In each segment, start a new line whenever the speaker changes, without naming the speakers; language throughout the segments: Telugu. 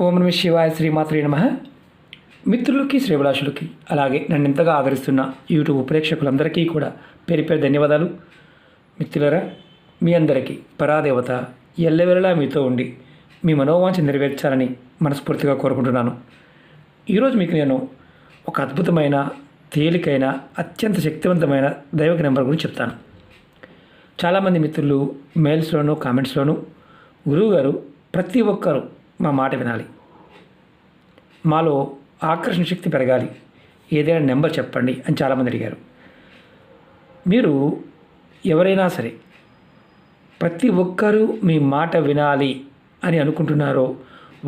ఓం నమ శివాయ శ్రీమాత్రే నమః. మిత్రులకి శ్రేభిలాషులకి అలాగే నన్ను ఎంతగా ఆదరిస్తున్న యూట్యూబ్ ప్రేక్షకులందరికీ కూడా పేరు పేరు ధన్యవాదాలు. మిత్రులరా, మీ అందరికీ పరాదేవత ఎల్లవేళలా మీతో ఉండి మీ మనోవాంఛ నెరవేర్చాలని మనస్ఫూర్తిగా కోరుకుంటున్నాను. ఈరోజు మీకు నేను ఒక అద్భుతమైన, తేలికైన, అత్యంత శక్తివంతమైన దైవిక నెంబర్ గురించి చెప్తాను. చాలామంది మిత్రులు మెయిల్స్లోనూ కామెంట్స్లోనూ గురువుగారు ప్రతి ఒక్కరూ మా మాట వినాలి, మాలో ఆకర్షణ శక్తి పెరగాలి, ఏదైనా నెంబర్ చెప్పండి అని చాలామంది అడిగారు. మీరు ఎవరైనా సరే ప్రతి ఒక్కరూ మీ మాట వినాలి అని అనుకుంటున్నారో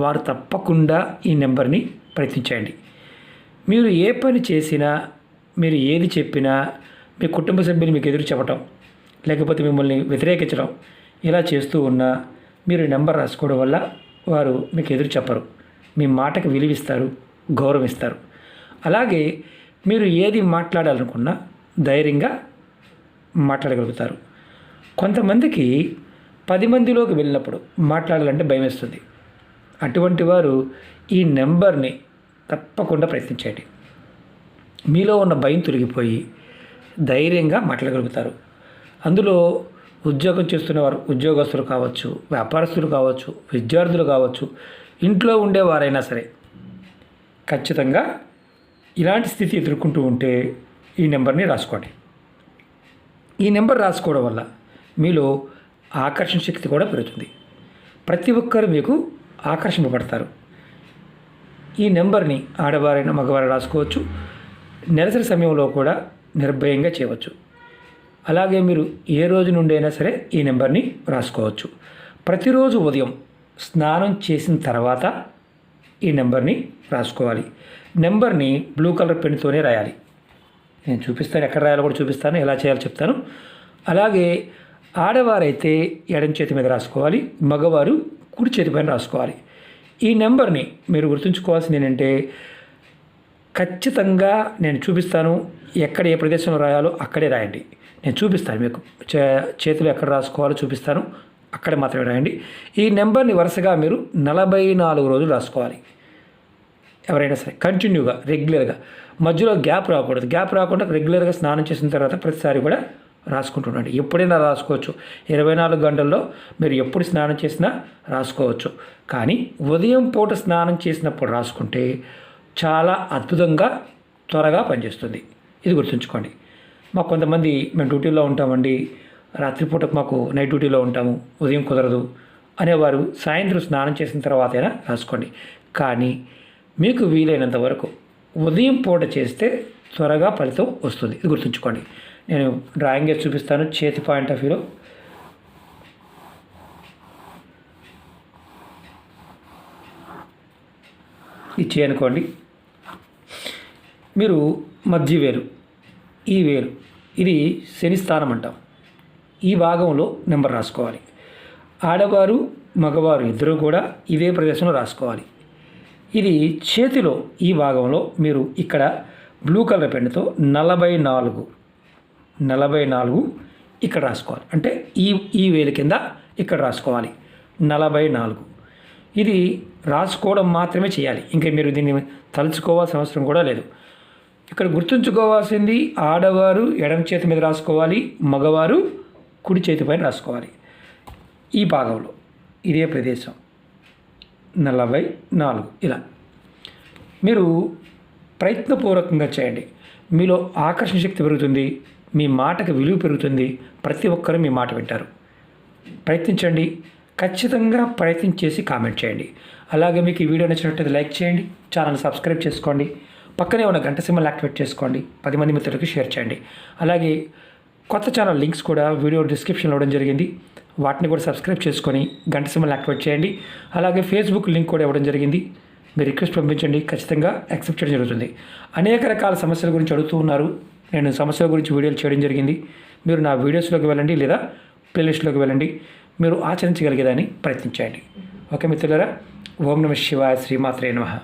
వారు తప్పకుండా ఈ నెంబర్ని ప్రయత్నించండి. మీరు ఏ పని చేసినా, మీరు ఏది చెప్పినా, మీ కుటుంబ సభ్యులు మీకు ఎదురు చెప్పటం, లేకపోతే మిమ్మల్ని వ్యతిరేకించడం ఇలా చేస్తూ ఉన్నా మీరు నెంబర్ రాసుకోవడం వల్ల వారు మీకు ఎదురు చెప్పరు, మీ మాటకు విలువిస్తారు, గౌరవిస్తారు. అలాగే మీరు ఏది మాట్లాడాలనుకున్నా ధైర్యంగా మాట్లాడగలుగుతారు. కొంతమందికి 10 మందిలోకి వెళ్ళినప్పుడు మాట్లాడాలంటే భయం వేస్తుంది. అటువంటి వారు ఈ నెంబర్ని తప్పకుండా ప్రయత్నించండి. మీలో ఉన్న భయం తొలగిపోయి ధైర్యంగా మాట్లాడగలుగుతారు. అందులో ఉద్యోగం చేస్తున్నవారు, ఉద్యోగస్తులు కావచ్చు, వ్యాపారస్తులు కావచ్చు, విద్యార్థులు కావచ్చు, ఇంట్లో ఉండేవారైనా సరే ఖచ్చితంగా ఇలాంటి స్థితి ఎదుర్కొంటూ ఉంటే ఈ నెంబర్ని రాసుకోండి. ఈ నెంబర్ రాసుకోవడం వల్ల మీలో ఆకర్షణ శక్తి కూడా పెరుగుతుంది. ప్రతి ఒక్కరు మీకు ఆకర్షింపబడతారు. ఈ నెంబర్ని ఆడవారైనా మగవారైనా రాసుకోవచ్చు. నెలసరి సమయంలో కూడా నిర్భయంగా చేయవచ్చు. అలాగే మీరు ఏ రోజు నుండి అయినా సరే ఈ నెంబర్ని రాసుకోవచ్చు. ప్రతిరోజు ఉదయం స్నానం చేసిన తర్వాత ఈ నెంబర్ని రాసుకోవాలి. నెంబర్ని బ్లూ కలర్ పెన్తోనే రాయాలి. నేను చూపిస్తాను, ఎక్కడ రాయాలో కూడా చూపిస్తాను, ఎలా చేయాలో చెప్తాను. అలాగే ఆడవారైతే ఎడమ చేతి మీద రాసుకోవాలి, మగవారు కుడి చేతి పైన రాసుకోవాలి. ఈ నెంబర్ని మీరు గుర్తుంచుకోవాల్సింది ఏంటంటే, ఖచ్చితంగా నేను చూపిస్తాను, ఎక్కడ ఏ ప్రదేశంలో రాయాలో అక్కడే రాయండి. నేను చూపిస్తాను మీకు, చేతులు ఎక్కడ రాసుకోవాలో చూపిస్తాను, అక్కడే మాత్రమే రాయండి. ఈ నెంబర్ని వరుసగా మీరు 44 రోజులు రాసుకోవాలి. ఎవరైనా సరే కంటిన్యూగా, రెగ్యులర్గా, మధ్యలో గ్యాప్ రాకూడదు. గ్యాప్ రాకుండా రెగ్యులర్గా స్నానం చేసిన తర్వాత ప్రతిసారి కూడా రాసుకుంటుండండి. ఎప్పుడైనా రాసుకోవచ్చు. 24 గంటల్లో మీరు ఎప్పుడు స్నానం చేసినా రాసుకోవచ్చు. కానీ ఉదయం పూట స్నానం చేసినప్పుడు రాసుకుంటే చాలా అద్భుతంగా, త్వరగా పనిచేస్తుంది. ఇది గుర్తుంచుకోండి. మాకు కొంతమంది, మేము డ్యూటీలో ఉంటామండి, రాత్రిపూట మాకు నైట్ డ్యూటీలో ఉంటాము, ఉదయం కుదరదు అనేవారు సాయంత్రం స్నానం చేసిన తర్వాత అయినా రాసుకోండి. కానీ మీకు వీలైనంత వరకు ఉదయం పూట చేస్తే త్వరగా ఫలితం వస్తుంది. ఇది గుర్తుంచుకోండి. నేను డ్రాయింగ్ వేసి చూపిస్తాను. చేతి పాయింట్ ఆఫ్ వ్యూలో ఇచ్చి అనుకోండి. మీరు మధ్య వేలు, ఈ వేలు, ఇది శని స్థానం అంటాం. ఈ భాగంలో నెంబర్ రాసుకోవాలి. ఆడవారు మగవారు ఇద్దరూ కూడా ఇదే ప్రదేశంలో రాసుకోవాలి. ఇది చేతిలో ఈ భాగంలో మీరు ఇక్కడ బ్లూ కలర్ పెన్నుతో 44 ఇక్కడ రాసుకోవాలి. అంటే ఈ వేలు కింద ఇక్కడ రాసుకోవాలి 44. ఇది రాసుకోవడం మాత్రమే చేయాలి. ఇంకా మీరు దీన్ని తలుచుకోవాల్సిన అవసరం కూడా లేదు. ఇక్కడ గుర్తుంచుకోవాల్సింది, ఆడవారు ఎడమ చేతి మీద రాసుకోవాలి, మగవారు కుడి చేతి పైన రాసుకోవాలి. ఈ భాగంలో ఇదే ప్రదేశం 44 ఇలా మీరు ప్రయత్నపూర్వకంగా చేయండి. మీలో ఆకర్షణ శక్తి పెరుగుతుంది, మీ మాటకు విలువ పెరుగుతుంది, ప్రతి ఒక్కరూ మీ మాట వింటారు. ప్రయత్నించండి. ఖచ్చితంగా ప్రయత్నించేసి కామెంట్ చేయండి. అలాగే మీకు ఈ వీడియో నచ్చినట్లయితే లైక్ చేయండి, ఛానల్ సబ్స్క్రైబ్ చేసుకోండి, పక్కనే ఉన్న గంట సింబల్ యాక్టివేట్ చేసుకోండి, 10 మంది మిత్రులకి షేర్ చేయండి. అలాగే కొత్త ఛానల్ లింక్స్ కూడా వీడియో డిస్క్రిప్షన్లో ఇవ్వడం జరిగింది, వాటిని కూడా సబ్స్క్రైబ్ చేసుకొని గంట సింబల్ యాక్టివేట్ చేయండి. అలాగే ఫేస్బుక్ లింక్ కూడా ఇవ్వడం జరిగింది, మీరు రిక్వెస్ట్ పంపించండి, ఖచ్చితంగా యాక్సెప్ట్ చేయడం జరుగుతుంది. అనేక రకాల సమస్యల గురించి అడుగుతూ ఉన్నారు, నేను సమస్యల గురించి వీడియోలు చేయడం జరిగింది. మీరు నా వీడియోస్లోకి వెళ్ళండి లేదా ప్లేలిస్ట్లోకి వెళ్ళండి, మీరు ఆచరించగలిగేదాన్ని ప్రయత్నించండి. ఓకే మిత్రులారా, ఓం నమ శివాయ శ్రీమాత్రే నమః.